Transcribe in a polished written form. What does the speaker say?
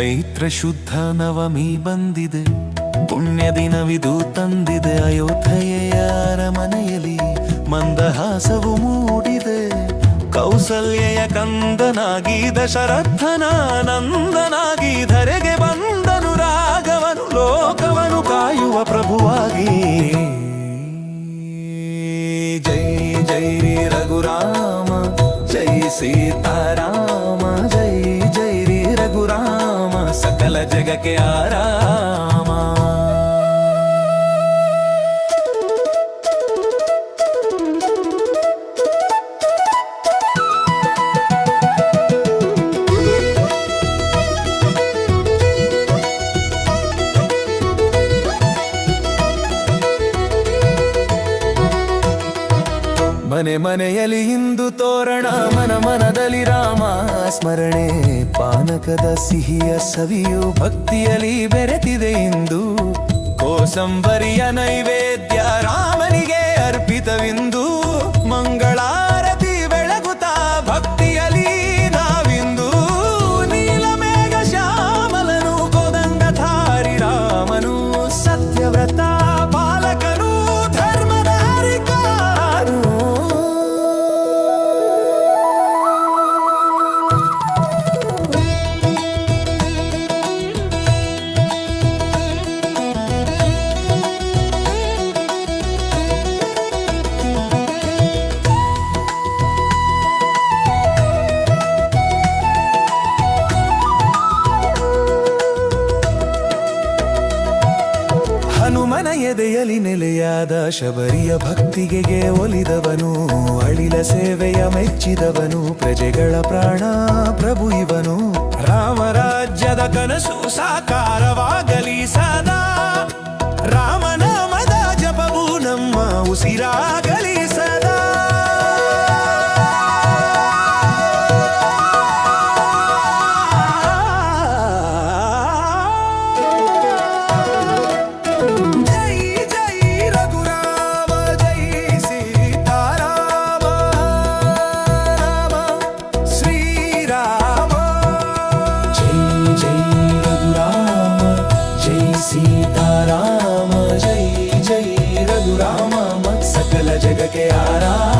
ಚೈತ್ರ ಶುದ್ಧ ನವಮಿ ಬಂದಿದೆ, ಪುಣ್ಯ ದಿನವಿದು ತಂದಿದೆ. ಅಯೋಧ್ಯೆಯ ಅರಮನೆಯಲ್ಲಿ ಮಂದಹಾಸವು ಮೂಡಿದೆ. ಕೌಸಲ್ಯೆಯ ಕಂದನಾಗಿ ದಶರಥನ ನಂದನಾಗಿ ಧರೆಗೆ ಬಂದನು ರಾಘವನು, ಲೋಕವನು ಕಾಯುವ ಪ್ರಭುವಾಗಿ. ಜೈ ಜೈ ರಘುರಾಮ, ಜೈ ಸೀತಾರಾಮ, ಜೈ ಜೈ ರಘುರಾಮ, ಸಕಲ ಜಗಕ್ಕೆ ಆರಾಮ. ಮನೆ ಮನೆಯಲ್ಲಿ ಇಂದು ತೋರಣ, ಮನ ಮನದಲ್ಲಿ ರಾಮ ಸ್ಮರಣೆ. ಪಾನಕದ ಸಿಹಿಯ ಸವಿಯು ಭಕ್ತಿಯಲ್ಲಿ ಬೆರೆತಿದೆ ಇಂದು. ಕೋಸಂಬರಿಯ ನೈವೇದ್ಯ ರಾಮನಿಗೆ ಅರ್ಪಿತವಿಂದು. ಮಂಗಳಾರತಿ ಬೆಳಗುತ್ತಾ ಭಕ್ತಿಯಲ್ಲಿ ನಾವಿಂದು. ನೀಲಮೇಘ ಶ್ಯಾಮಲನು ಕೋದಂಡಧಾರಿ ರಾಮನು, ಸತ್ಯವ್ರತ ಬಾಲಕನು, ಧರ್ಮದ ಹರಿಕಾರು. ಹನುಮನ ಎದೆಯಲಿ ನೆಲೆಯಾದ ಶಬರಿಯ ಭಕ್ತಿಗೆ ಒಲಿದವನು. ಅಳಿಲ ಸೇವೆಯ ಮೆಚ್ಚಿದವನು, ಪ್ರಜೆಗಳ ಪ್ರಾಣ ಪ್ರಭು ಇವನು. ರಾಮರಾಜ್ಯದ ಕನಸು ಸಾಕಾರವಾಗಲಿ ಸದಾ, ರಾಮನಾಮದ ಜಪವು ನಮ್ಮ ಉಸಿರಾಗಲಿ ಸದಾ. सीताराम जय जय रघुराम, सकल जग के आराम.